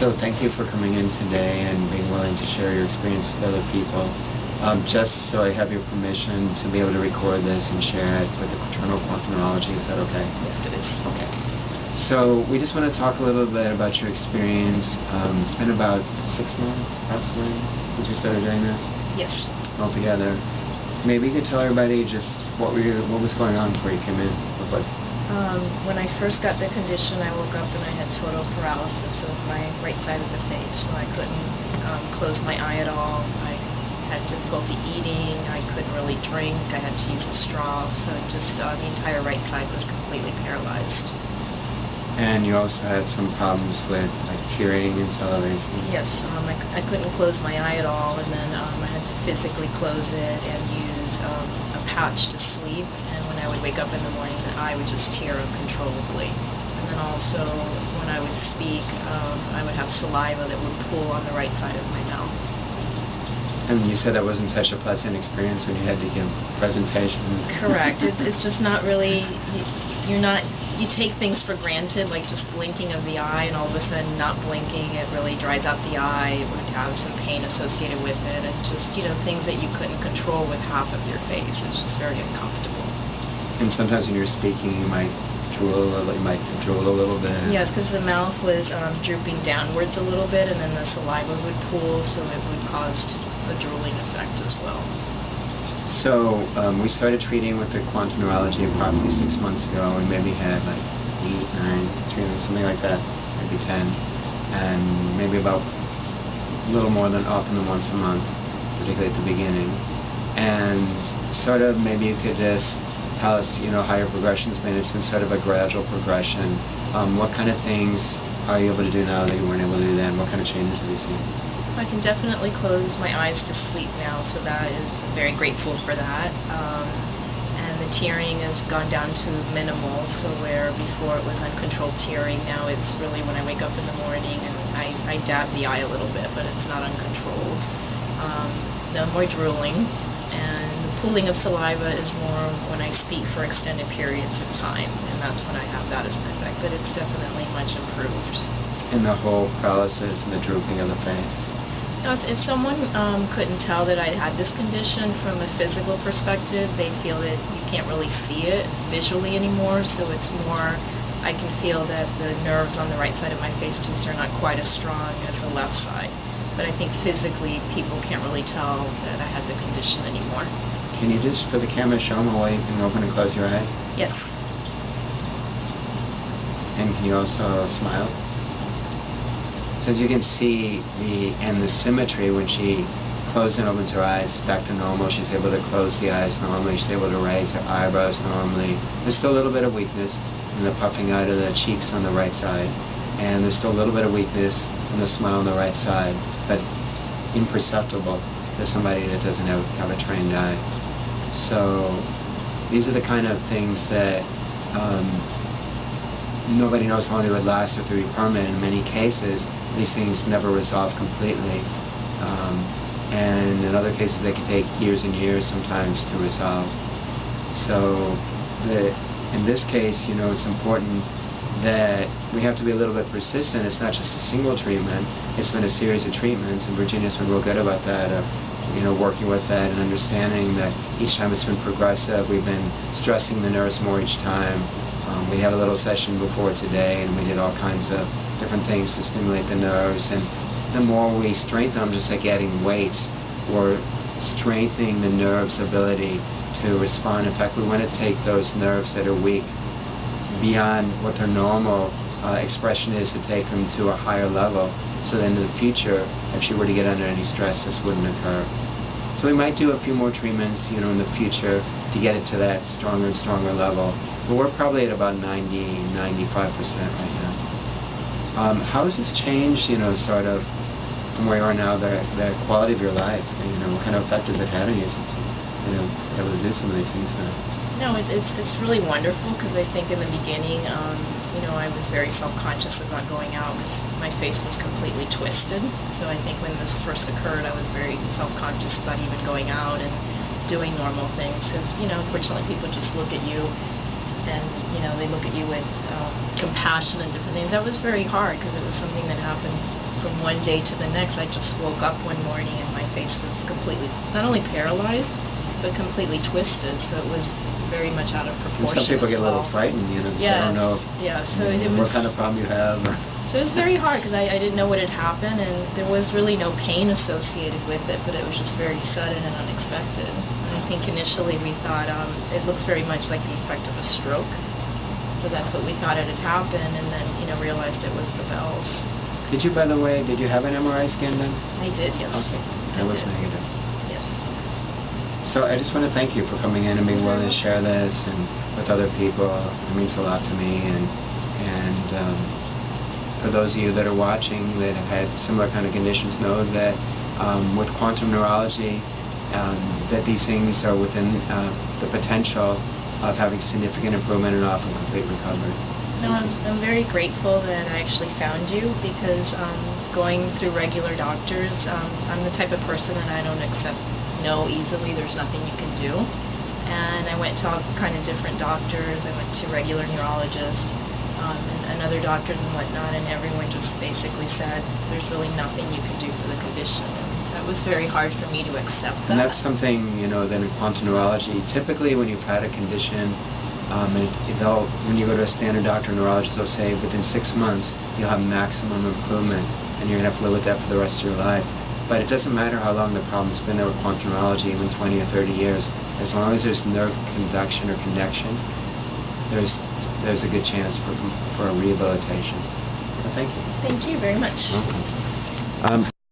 So thank you for coming in today and being willing to share your experience with other people. Just so I have your permission to be able to record this and share it with the Fraternal Quantum Neurology, is that okay? Yes, it is. Okay. So we just want to talk a little bit about your experience. It's been about 6 months, approximately, since we started doing this? Yes. Altogether. Maybe you could tell everybody just what was going on before you came in? When I first got the condition, I woke up and I had total paralysis of my right side of the face, so I couldn't close my eye at all. I had difficulty eating. I couldn't really drink. I had to use a straw, so just the entire right side was completely paralyzed. And you also had some problems with like tearing and salivation? Yes, I couldn't close my eye at all, and then I had to physically close it and use a patch to sleep, and when I would wake up in the morning, the eye would just tear uncontrollably. And then also, when I would speak, I would have saliva that would pool on the right side of my mouth. And you said that wasn't such a pleasant experience when you had to give presentations. Correct. It's just not really, you take things for granted, like just blinking of the eye, and all of a sudden not blinking, it really dries out the eye. It would have some pain associated with it, and just, things that you couldn't control with half of your face. It's just very uncomfortable. And sometimes when you're speaking, you might drool a little bit. Yes, because the mouth was drooping downwards a little bit, and then the saliva would pool, so it would cause a drooling effect as well. So we started treating with the quantum neurology approximately 6 months ago, and maybe had like 8, 9 treatments, something like that, maybe 10, and maybe about a little more than often than once a month, particularly at the beginning. And sort of maybe you could just tell us, how your progression's been. It's been sort of a gradual progression. What kind of things are you able to do now that you weren't able to do then? What kind of changes have you seen? I can definitely close my eyes to sleep now, so that is very grateful for that. And the tearing has gone down to minimal, so where before it was uncontrolled tearing, now it's really when I wake up in the morning and I dab the eye a little bit, but it's not uncontrolled. No more drooling, and the pooling of saliva is more when I speak for extended periods of time, and that's when I have that as an effect, but it's definitely much improved. And the whole paralysis and the drooping of the face? If someone couldn't tell that I had this condition from a physical perspective, they feel that you can't really see it visually anymore, so it's more, I can feel that the nerves on the right side of my face just are not quite as strong as the left side. But I think physically people can't really tell that I had the condition anymore. Can you just, for the camera, show them a way you can open and close your eye? Yes. And can you also smile? So as you can see, the symmetry, when she closes and opens her eyes back to normal, she's able to close the eyes normally, she's able to raise her eyebrows normally. There's still a little bit of weakness in the puffing out of the cheeks on the right side, and there's still a little bit of weakness in the smile on the right side, but imperceptible to somebody that doesn't have a trained eye. So these are the kind of things that nobody knows how long they would last or if they would be permanent. In many cases, these things never resolve completely. And in other cases, they can take years and years sometimes to resolve. So in this case, it's important that we have to be a little bit persistent. It's not just a single treatment. It's been a series of treatments, and Virginia's been real good about that, working with that and understanding that each time it's been progressive. We've been stressing the nerves more each time. We had a little session before today, and we did all kinds of different things to stimulate the nerves. And the more we strengthen them, just like adding weights, we're strengthening the nerve's ability to respond. In fact, we want to take those nerves that are weak beyond what their normal expression is, to take them to a higher level, so then in the future, if she were to get under any stress, this wouldn't occur. So we might do a few more treatments, in the future to get it to that stronger and stronger level. But we're probably at about 90-95% right now. How has this changed, sort of from where you are now, the quality of your life? What kind of effect has it had on you since able to do some of these things now? No, it's really wonderful, because I think in the beginning, I was very self-conscious about going out because my face was completely twisted. So I think when this first occurred, I was very self-conscious about even going out and doing normal things, because, unfortunately people just look at you and, they look at you with compassion and different things. That was very hard, because it was something that happened from one day to the next, I just woke up one morning and my face was completely, not only paralyzed, but completely twisted. So it was very much out of And proportion. some people as get a little well. frightened, you know, because they Yes, don't know yeah. So it was what kind of problem you have. Or so it was very hard because I didn't know what had happened, and there was really no pain associated with it, but it was just very sudden and unexpected. And I think initially we thought it looks very much like the effect of a stroke. So that's what we thought it had happened, and then realized it was the valves. Did you, by the way, did you have an MRI scan done? I did, yes. Okay, I it was did. negative. Yes. So I just want to thank you for coming in and being willing to share this and with other people. It means a lot to me, and for those of you that are watching that have had similar kind of conditions, know that with quantum neurology, that these things are within the potential of having significant improvement and often complete recovery. No, I'm very grateful that I actually found you because going through regular doctors, I'm the type of person that I don't accept no easily. There's nothing you can do. And I went to all kind of different doctors. I went to regular neurologists and other doctors and whatnot, and everyone just basically said there's really nothing you can do for the condition. And that was very hard for me to accept that. And that's something, that in quantum neurology, typically when you've had a condition, when you go to a standard doctor or neurologist, they'll say within 6 months you'll have maximum improvement and you're going to have to live with that for the rest of your life. But it doesn't matter how long the problem's been there with quantum neurology, even 20 or 30 years, as long as there's nerve conduction or connection, there's a good chance for a rehabilitation. So thank you. Thank you very much. Welcome.